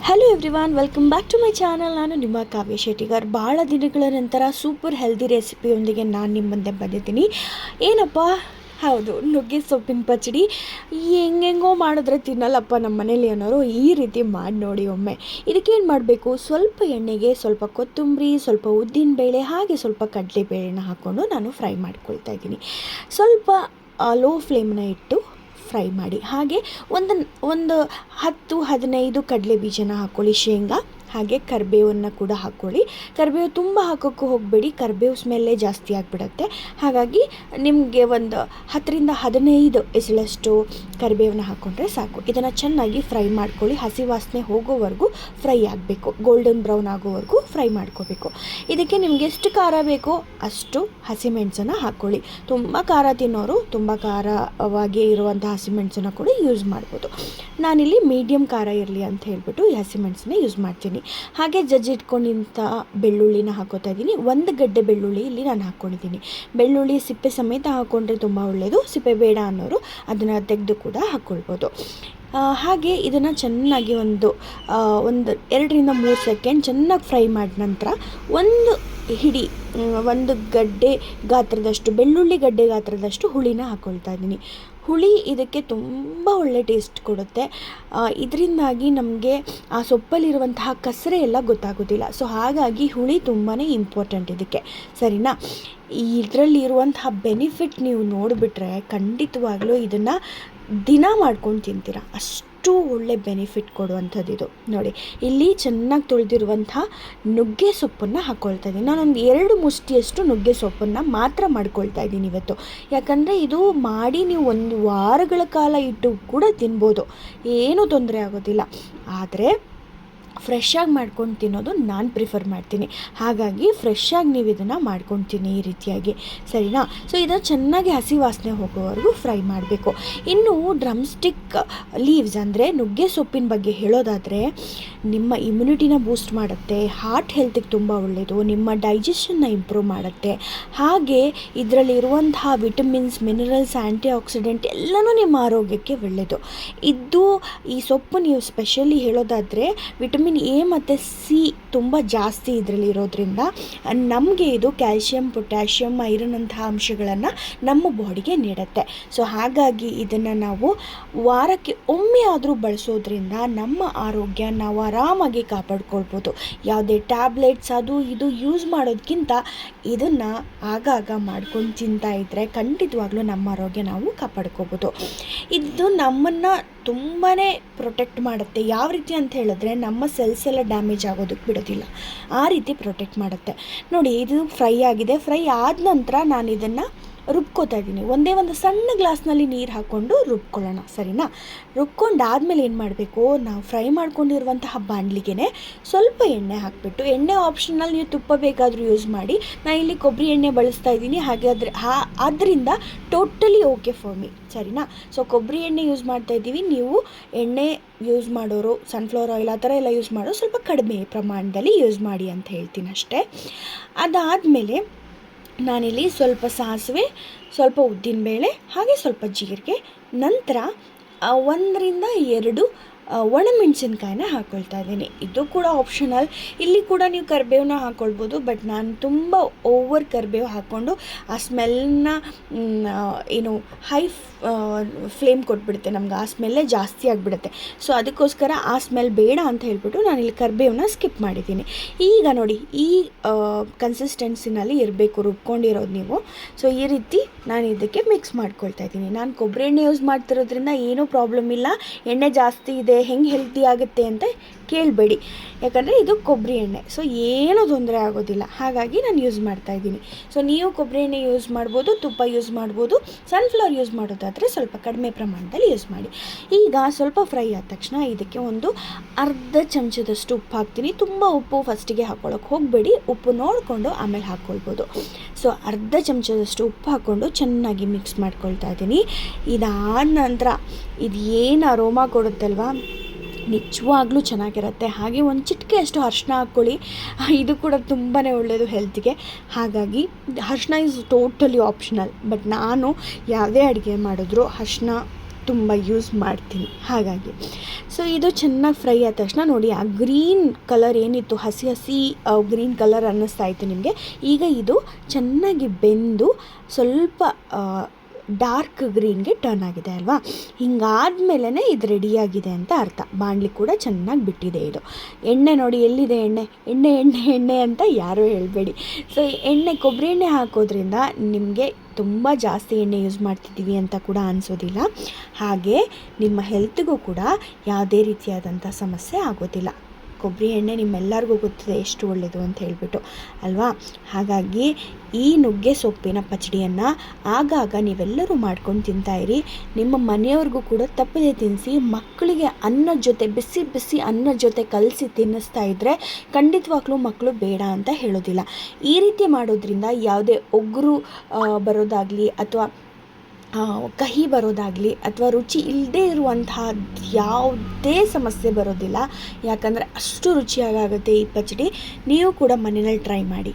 Hello everyone, welcome back to my channel. ನಾನು ನಿಮ್ಮ ಕಾವ್ಯ ಶೆಟ್ಟಿಗಾರ್. ಭಾಳ ದಿನಗಳ ನಂತರ ಸೂಪರ್ ಹೆಲ್ದಿ ರೆಸಿಪಿಯೊಂದಿಗೆ ನಾನು ನಿಮ್ಮ ಮುಂದೆ ಬಂದಿದ್ದೀನಿ. ಏನಪ್ಪ, ಹೌದು, ನುಗ್ಗೆ ಸೊಪ್ಪಿನ ಪಚ್ಚಡಿ. ಹೆಂಗೆಂಗೋ ಮಾಡಿದ್ರೆ ತಿನ್ನಲ್ಲಪ್ಪ ನಮ್ಮ ಮನೇಲಿ ಅನ್ನೋರು ಈ ರೀತಿ ಮಾಡಿ ನೋಡಿ ಒಮ್ಮೆ. ಇದಕ್ಕೇನು ಮಾಡಬೇಕು, ಸ್ವಲ್ಪ ಎಣ್ಣೆಗೆ ಸ್ವಲ್ಪ ಕೊತ್ತಂಬರಿ, ಸ್ವಲ್ಪ ಉದ್ದಿನಬೇಳೆ, ಹಾಗೆ ಸ್ವಲ್ಪ ಕಡಲೆಬೇಳೆನ ಹಾಕ್ಕೊಂಡು ನಾನು ಫ್ರೈ ಮಾಡ್ಕೊಳ್ತಾ ಇದ್ದೀನಿ. ಸ್ವಲ್ಪ ಲೋ ಫ್ಲೇಮ್ನ ಇಟ್ಟು ಫ್ರೈ ಮಾಡಿ. ಹಾಗೆ ಒಂದು 10-15 ಕಡಲೆ ಬೀಜನ ಹಾಕ್ಕೊಳ್ಳಿ, ಶೇಂಗಾ, ಹಾಗೆ ಕರಿಬೇವನ್ನು ಕೂಡ ಹಾಕ್ಕೊಳ್ಳಿ. ಕರಿಬೇವು ತುಂಬ ಹಾಕೋಕ್ಕೂ ಹೋಗಬೇಡಿ, ಕರಿಬೇವು ಸ್ಮೆಲ್ಲೇ ಜಾಸ್ತಿ ಆಗಿಬಿಡತ್ತೆ. ಹಾಗಾಗಿ ನಿಮಗೆ ಒಂದು 10-15 ಎಸಳಷ್ಟು ಕರಿಬೇವನ್ನು ಹಾಕ್ಕೊಂಡ್ರೆ ಸಾಕು. ಇದನ್ನು ಚೆನ್ನಾಗಿ ಫ್ರೈ ಮಾಡ್ಕೊಳ್ಳಿ. ಹಸಿ ವಾಸನೆ ಹೋಗೋವರೆಗೂ ಫ್ರೈ ಆಗಬೇಕು, ಗೋಲ್ಡನ್ ಬ್ರೌನ್ ಆಗೋವರೆಗೂ ಫ್ರೈ ಮಾಡ್ಕೋಬೇಕು. ಇದಕ್ಕೆ ನಿಮಗೆ ಎಷ್ಟು ಖಾರ ಬೇಕೋ ಅಷ್ಟು ಹಸಿಮೆಣಸನ್ನು ಹಾಕ್ಕೊಳ್ಳಿ. ತುಂಬ ಖಾರ ತಿನ್ನೋರು ತುಂಬ ಖಾರವಾಗಿ ಇರುವಂಥ ಹಸಿಮೆಣಸನ್ನು ಕೂಡ ಯೂಸ್ ಮಾಡ್ಬೋದು. ನಾನಿಲ್ಲಿ ಮೀಡಿಯಮ್ ಖಾರ ಇರಲಿ ಅಂತ ಹೇಳಿಬಿಟ್ಟು ಈ ಹಸಿಮೆಣಸನ್ನ ಯೂಸ್ ಮಾಡ್ತೀನಿ. ಹಾಗೆ ಜಜ್ಜಿಟ್ಕೊಂಡಿಂಥ ಬೆಳ್ಳುಳ್ಳಿನ ಹಾಕೋತಾ ಇದ್ದೀನಿ. 1 ಗಡ್ಡೆ ಬೆಳ್ಳುಳ್ಳಿ ಇಲ್ಲಿ ನಾನು ಹಾಕ್ಕೊಂಡಿದ್ದೀನಿ. ಬೆಳ್ಳುಳ್ಳಿ ಸಿಪ್ಪೆ ಸಮೇತ ಹಾಕ್ಕೊಂಡ್ರೆ ತುಂಬ ಒಳ್ಳೆಯದು. ಸಿಪ್ಪೆ ಬೇಡ ಅನ್ನೋರು ಅದನ್ನು ತೆಗೆದು ಕೂಡ ಹಾಕ್ಕೊಳ್ಬೋದು. ಹಾಗೆ ಇದನ್ನು ಚೆನ್ನಾಗಿ ಒಂದು 2-3 ಸೆಕೆಂಡ್ ಚೆನ್ನಾಗಿ ಫ್ರೈ ಮಾಡಿದ ನಂತರ ಒಂದು ಗಡ್ಡೆ ಗಾತ್ರದಷ್ಟು ಬೆಳ್ಳುಳ್ಳಿ ಗಡ್ಡೆ ಗಾತ್ರದಷ್ಟು ಹುಳಿನ ಹಾಕ್ಕೊಳ್ತಾ ಇದ್ದೀನಿ. ಹುಳಿ ಇದಕ್ಕೆ ತುಂಬ ಒಳ್ಳೆ ಟೇಸ್ಟ್ ಕೊಡುತ್ತೆ. ಇದರಿಂದಾಗಿ ನಮಗೆ ಆ ಸೊಪ್ಪಲ್ಲಿರುವಂತಹ ಕಸರೆ ಎಲ್ಲ ಗೊತ್ತಾಗೋದಿಲ್ಲ. ಸೊ ಹಾಗಾಗಿ ಹುಳಿ ತುಂಬಾ ಇಂಪಾರ್ಟೆಂಟ್ ಇದಕ್ಕೆ, ಸರಿನಾ? ಇದರಲ್ಲಿರುವಂತಹ ಬೆನಿಫಿಟ್ ನೀವು ನೋಡಿಬಿಟ್ರೆ ಖಂಡಿತವಾಗ್ಲೂ ಇದನ್ನು ದಿನ ಮಾಡ್ಕೊಂಡು ತಿಂತೀರ, ಅಷ್ಟು ಒಳ್ಳೆ ಬೆನಿಫಿಟ್ ಕೊಡುವಂಥದ್ದು ಇದು. ನೋಡಿ, ಇಲ್ಲಿ ಚೆನ್ನಾಗಿ ತೊಳೆದಿರುವಂಥ ನುಗ್ಗೆ ಸೊಪ್ಪನ್ನು ಹಾಕ್ಕೊಳ್ತಾ ಇದ್ದೀನಿ. ನಾನೊಂದು 2 ಮುಷ್ಟಿಯಷ್ಟು ನುಗ್ಗೆ ಸೊಪ್ಪನ್ನು ಮಾತ್ರ ಮಾಡ್ಕೊಳ್ತಾ ಇದ್ದೀನಿ ಇವತ್ತು. ಯಾಕಂದರೆ ಇದು ಮಾಡಿ ನೀವು 1 ವಾರಗಳ ಕಾಲ ಇಟ್ಟು ಕೂಡ ತಿನ್ಬೋದು, ಏನೂ ತೊಂದರೆ ಆಗೋದಿಲ್ಲ. ಆದರೆ ಫ್ರೆಶ್ಶಾಗಿ ಮಾಡ್ಕೊಂಡು ತಿನ್ನೋದು ನಾನು ಪ್ರಿಫರ್ ಮಾಡ್ತೀನಿ. ಹಾಗಾಗಿ ಫ್ರೆಶ್ಶಾಗಿ ನೀವು ಇದನ್ನು ಮಾಡ್ಕೊಂಡು ತಿನ್ನಿ ಈ ರೀತಿಯಾಗಿ, ಸರಿನಾ? ಸೊ ಇದನ್ನು ಚೆನ್ನಾಗಿ ಹಸಿ ವಾಸನೆ ಹೋಗೋವರೆಗೂ ಫ್ರೈ ಮಾಡಬೇಕು. ಇನ್ನು ಡ್ರಮ್ ಸ್ಟಿಕ್ ಲೀವ್ಸ್ ಅಂದರೆ ನುಗ್ಗೆ ಸೊಪ್ಪಿನ ಬಗ್ಗೆ ಹೇಳೋದಾದರೆ, ನಿಮ್ಮ ಇಮ್ಯುನಿಟಿನ ಬೂಸ್ಟ್ ಮಾಡುತ್ತೆ, ಹಾರ್ಟ್ ಹೆಲ್ತಿಗೆ ತುಂಬ ಒಳ್ಳೆಯದು, ನಿಮ್ಮ ಡೈಜೆಷನ್ನ ಇಂಪ್ರೂವ್ ಮಾಡುತ್ತೆ. ಹಾಗೆ ಇದರಲ್ಲಿರುವಂತಹ ವಿಟಮಿನ್ಸ್, ಮಿನರಲ್ಸ್, ಆ್ಯಂಟಿ ಆಕ್ಸಿಡೆಂಟ್ ಎಲ್ಲನೂ ನಿಮ್ಮ ಆರೋಗ್ಯಕ್ಕೆ ಒಳ್ಳೆಯದು. ಈ ಸೊಪ್ಪು ನೀವು ಸ್ಪೆಷಲಿ ಹೇಳೋದಾದರೆ ವಿಟಮಿನ್ ಎ ಮತ್ತು ಸಿ ತುಂಬ ಜಾಸ್ತಿ ಇದರಲ್ಲಿ ಇರೋದ್ರಿಂದ ನಮಗೆ ಇದು ಕ್ಯಾಲ್ಶಿಯಂ, ಪೊಟ್ಯಾಷಿಯಮ್, ಐರನ್ ಅಂತಹ ಅಂಶಗಳನ್ನು ನಮ್ಮ ಬಾಡಿಗೆ ನೀಡುತ್ತೆ. ಸೊ ಹಾಗಾಗಿ ಇದನ್ನು ನಾವು ವಾರಕ್ಕೆ ಒಮ್ಮೆ ಆದರೂ ಬಳಸೋದ್ರಿಂದ ನಮ್ಮ ಆರೋಗ್ಯ ನಾವು ಆರಾಮಾಗಿ ಕಾಪಾಡ್ಕೊಳ್ಬೋದು. ಯಾವುದೇ ಟ್ಯಾಬ್ಲೆಟ್ಸ್ ಅದು ಇದು ಯೂಸ್ ಮಾಡೋದಕ್ಕಿಂತ ಇದನ್ನು ಆಗಾಗ ಮಾಡ್ಕೊಂಡು ತಿಂತಾ ಇದ್ದರೆ ಖಂಡಿತವಾಗ್ಲೂ ನಮ್ಮ ಆರೋಗ್ಯ ನಾವು ಕಾಪಾಡ್ಕೋಬೋದು. ಇದು ನಮ್ಮನ್ನು ತುಂಬಾ ಪ್ರೊಟೆಕ್ಟ್ ಮಾಡುತ್ತೆ. ಯಾವ ರೀತಿ ಅಂತ ಹೇಳಿದ್ರೆ, ನಮ್ಮ ಸೆಲ್ಸ್ ಎಲ್ಲ ಡ್ಯಾಮೇಜ್ ಆಗೋದಕ್ಕೆ ಬಿಡೋದಿಲ್ಲ, ಆ ರೀತಿ ಪ್ರೊಟೆಕ್ಟ್ ಮಾಡುತ್ತೆ. ನೋಡಿ, ಇದು ಫ್ರೈ ಆಗಿದೆ. ಫ್ರೈ ಆದ ನಂತರ ನಾನು ಇದನ್ನು ರುಬ್ಕೋತಾ ಇದ್ದೀನಿ. ಒಂದು ಸಣ್ಣ ಗ್ಲಾಸ್ನಲ್ಲಿ ನೀರು ಹಾಕ್ಕೊಂಡು ರುಬ್ಕೊಳ್ಳೋಣ, ಸರಿನಾ? ರುಬ್ಕೊಂಡಾದ್ಮೇಲೆ ಏನು ಮಾಡಬೇಕು, ನಾವು ಫ್ರೈ ಮಾಡ್ಕೊಂಡಿರುವಂತಹ ಬಾಣಲಿಗೆ ಸ್ವಲ್ಪ ಎಣ್ಣೆ ಹಾಕಿಬಿಟ್ಟು, ಎಣ್ಣೆ ಆಪ್ಷನಲ್, ನೀವು ತುಪ್ಪ ಬೇಕಾದರೂ ಯೂಸ್ ಮಾಡಿ. ನಾನು ಇಲ್ಲಿ ಕೊಬ್ಬರಿ ಎಣ್ಣೆ ಬಳಸ್ತಾ ಇದ್ದೀನಿ. ಹಾಗಾದರೆ ಆದ್ದರಿಂದ ಟೋಟಲಿ ಓಕೆ ಫಾರ್ ಮೀ, ಸರಿನಾ? ಸೊ ಕೊಬ್ಬರಿ ಎಣ್ಣೆ ಯೂಸ್ ಮಾಡ್ತಾ ಇದ್ದೀವಿ. ನೀವು ಎಣ್ಣೆ ಯೂಸ್ ಮಾಡೋರು, ಸನ್ಫ್ಲವರ್ ಆಯಿಲ್ ಆ ಥರ ಎಲ್ಲ ಯೂಸ್ ಮಾಡೋರು ಸ್ವಲ್ಪ ಕಡಿಮೆ ಪ್ರಮಾಣದಲ್ಲಿ ಯೂಸ್ ಮಾಡಿ ಅಂತ ಹೇಳ್ತೀನಿ ಅಷ್ಟೇ. ಅದಾದಮೇಲೆ ನಾನಿಲ್ಲಿ ಸ್ವಲ್ಪ ಸಾಸಿವೆ, ಸ್ವಲ್ಪ ಉದ್ದಿನಬೇಳೆ, ಹಾಗೆ ಸ್ವಲ್ಪ ಜೀರಿಗೆ, ನಂತರ 1-2 ಒಣಮೆಣಸಿನ್ಕಾಯಿನ ಹಾಕ್ಕೊಳ್ತಾ ಇದ್ದೀನಿ. ಇದು ಕೂಡ ಆಪ್ಷನಲ್. ಇಲ್ಲಿ ಕೂಡ ನೀವು ಕರಿಬೇವನ್ನ ಹಾಕ್ಕೊಳ್ಬೋದು, ಬಟ್ ನಾನು ತುಂಬ ಓವರ್ ಕರಿಬೇವು ಹಾಕ್ಕೊಂಡು ಆ ಸ್ಮೆಲ್ನ ಹೈ ಫ್ಲೇಮ್ ಕೊಟ್ಬಿಡುತ್ತೆ ನಮ್ಗೆ, ಆ ಸ್ಮೆಲ್ಲೇ ಜಾಸ್ತಿ ಆಗಿಬಿಡುತ್ತೆ. ಸೊ ಅದಕ್ಕೋಸ್ಕರ ಆ ಸ್ಮೆಲ್ ಬೇಡ ಅಂತ ಹೇಳ್ಬಿಟ್ಟು ನಾನಿಲ್ಲಿ ಕರಿಬೇವನ್ನ ಸ್ಕಿಪ್ ಮಾಡಿದ್ದೀನಿ. ಈಗ ನೋಡಿ, ಈ ಕನ್ಸಿಸ್ಟೆನ್ಸಿನಲ್ಲಿ ಇರಬೇಕು ರುಬ್ಕೊಂಡಿರೋದು ನೀವು. ಸೊ ಈ ರೀತಿ ನಾನು ಇದಕ್ಕೆ ಮಿಕ್ಸ್ ಮಾಡ್ಕೊಳ್ತಾ ಇದ್ದೀನಿ. ನಾನು ಕೊಬ್ಬರಿ ಎಣ್ಣೆ ಯೂಸ್ ಮಾಡ್ತಿರೋದ್ರಿಂದ ಏನೂ ಪ್ರಾಬ್ಲಮ್ ಇಲ್ಲ. ಎಣ್ಣೆ ಜಾಸ್ತಿ ಇದೆ, ಹೆಂಗೆ ಹೆಲ್ತಿ ಆಗುತ್ತೆ ಅಂತ ಕೇಳಬೇಡಿ, ಯಾಕಂದರೆ ಇದು ಕೊಬ್ಬರಿ ಎಣ್ಣೆ. ಸೊ ಏನೂ ತೊಂದರೆ ಆಗೋದಿಲ್ಲ, ಹಾಗಾಗಿ ನಾನು ಯೂಸ್ ಮಾಡ್ತಾ ಇದ್ದೀನಿ. ಸೊ ನೀವು ಕೊಬ್ಬರಿ ಎಣ್ಣೆ ಯೂಸ್ ಮಾಡ್ಬೋದು, ತುಪ್ಪ ಯೂಸ್ ಮಾಡ್ಬೋದು. ಸನ್ಫ್ಲವರ್ ಯೂಸ್ ಮಾಡೋದಾದರೆ ಸ್ವಲ್ಪ ಕಡಿಮೆ ಪ್ರಮಾಣದಲ್ಲಿ ಯೂಸ್ ಮಾಡಿ. ಈಗ ಸ್ವಲ್ಪ ಫ್ರೈ ಆದ ತಕ್ಷಣ ಇದಕ್ಕೆ ಒಂದು ಅರ್ಧ ಚಮಚದಷ್ಟು ಉಪ್ಪು ಹಾಕ್ತೀನಿ. ತುಂಬ ಉಪ್ಪು ಫಸ್ಟಿಗೆ ಹಾಕ್ಕೊಳ್ಳೋಕೆ ಹೋಗಬೇಡಿ, ಉಪ್ಪು ನೋಡಿಕೊಂಡು ಆಮೇಲೆ ಹಾಕ್ಕೊಳ್ಬೋದು. ಸೊ ಅರ್ಧ ಚಮಚದಷ್ಟು ಉಪ್ಪು ಹಾಕ್ಕೊಂಡು ಚೆನ್ನಾಗಿ ಮಿಕ್ಸ್ ಮಾಡ್ಕೊಳ್ತಾ ಇದ್ದೀನಿ. ಇದಾದ ನಂತರ ಇದು ಏನು ಅರೋಮಾ ಕೊಡುತ್ತಲ್ವ, ನಿಜವಾಗ್ಲೂ ಚೆನ್ನಾಗಿರುತ್ತೆ. ಹಾಗೆ ಒಂದು ಚಿಟಿಕೆ ಅಷ್ಟು ಅರಿಶಿನ ಹಾಕ್ಕೊಳ್ಳಿ, ಇದು ಕೂಡ ತುಂಬಾ ಒಳ್ಳೆಯದು ಹೆಲ್ತ್ಗೆ. ಹಾಗಾಗಿ ಅರಿಶಿನ ಈಸ್ ಟೋಟಲಿ ಆಪ್ಷನಲ್, ಬಟ್ ನಾನು ಯಾವುದೇ ಅಡುಗೆ ಮಾಡಿದ್ರು ಅರಿಶಿನ ತುಂಬ ಯೂಸ್ ಮಾಡ್ತೀನಿ. ಹಾಗಾಗಿ ಸೊ ಇದು ಚೆನ್ನಾಗಿ ಫ್ರೈ ಆದ ತಕ್ಷಣ ನೋಡಿ, ಆ ಗ್ರೀನ್ ಕಲರ್ ಏನಿತ್ತು, ಹಸಿ ಹಸಿ ಗ್ರೀನ್ ಕಲರ್ ಅನ್ನಿಸ್ತಾ ಇತ್ತು ನಿಮಗೆ. ಈಗ ಇದು ಚೆನ್ನಾಗಿ ಬೆಂದು ಸ್ವಲ್ಪ ಡಾರ್ಕ್ ಗ್ರೀನ್ಗೆ ಟರ್ನ್ ಆಗಿದೆ ಅಲ್ವಾ. ಹಿಂಗಾದ್ಮೇಲೆ ಇದು ರೆಡಿಯಾಗಿದೆ ಅಂತ ಅರ್ಥ. ಬಾಣಲಿ ಕೂಡ ಚೆನ್ನಾಗಿ ಬಿಟ್ಟಿದೆ. ಇದು ಎಣ್ಣೆ ನೋಡಿ, ಎಲ್ಲಿದೆ ಎಣ್ಣೆ ಎಣ್ಣೆ ಎಣ್ಣೆ ಎಣ್ಣೆ ಅಂತ ಯಾರೂ ಹೇಳಬೇಡಿ. ಸೊ ಎಣ್ಣೆ, ಕೊಬ್ಬರಿ ಎಣ್ಣೆ ಹಾಕೋದ್ರಿಂದ ನಿಮಗೆ ತುಂಬ ಜಾಸ್ತಿ ಎಣ್ಣೆ ಯೂಸ್ ಮಾಡ್ತಿದ್ದೀವಿ ಅಂತ ಕೂಡ ಅನಿಸೋದಿಲ್ಲ. ಹಾಗೆ ನಿಮ್ಮ ಹೆಲ್ತ್ಗೂ ಕೂಡ ಯಾವುದೇ ರೀತಿಯಾದಂಥ ಸಮಸ್ಯೆ ಆಗೋದಿಲ್ಲ. ಕೊಬ್ಬರಿ ಎಣ್ಣೆ ನಿಮ್ಮೆಲ್ಲರಿಗೂ ಗೊತ್ತಿದೆ ಎಷ್ಟು ಒಳ್ಳೆಯದು ಅಂತ ಹೇಳಿಬಿಟ್ಟು ಅಲ್ವಾ. ಹಾಗಾಗಿ ಈ ನುಗ್ಗೆ ಸೊಪ್ಪಿನ ಪಚಡಿಯನ್ನು ಆಗಾಗ ನೀವೆಲ್ಲರೂ ಮಾಡ್ಕೊಂಡು ತಿಂತಾಯಿರಿ. ನಿಮ್ಮ ಮನೆಯವ್ರಿಗೂ ಕೂಡ ತಪ್ಪದೆ ತಿನ್ನಿಸಿ. ಮಕ್ಕಳಿಗೆ ಅನ್ನದ ಜೊತೆ, ಬಿಸಿ ಬಿಸಿ ಅನ್ನದ ಜೊತೆ ಕಲಸಿ ತಿನ್ನಿಸ್ತಾ ಇದ್ದರೆ ಖಂಡಿತವಾಗ್ಲೂ ಮಕ್ಕಳು ಬೇಡ ಅಂತ ಹೇಳೋದಿಲ್ಲ. ಈ ರೀತಿ ಮಾಡೋದ್ರಿಂದ ಯಾವುದೇ ಒಗ್ರು ಬರೋದಾಗಲಿ ಅಥವಾ ಕಹಿ ಬರೋದಾಗಲಿ ಅಥವಾ ರುಚಿ ಇಲ್ಲದೇ ಇರುವಂತಹ ಯಾವುದೇ ಸಮಸ್ಯೆ ಬರೋದಿಲ್ಲ. ಯಾಕಂದರೆ ಅಷ್ಟು ರುಚಿಯಾಗುತ್ತೆ ಈ ಪಚಡಿ. ನೀವು ಕೂಡ ಮನೆಯಲ್ಲಿ ಟ್ರೈ ಮಾಡಿ.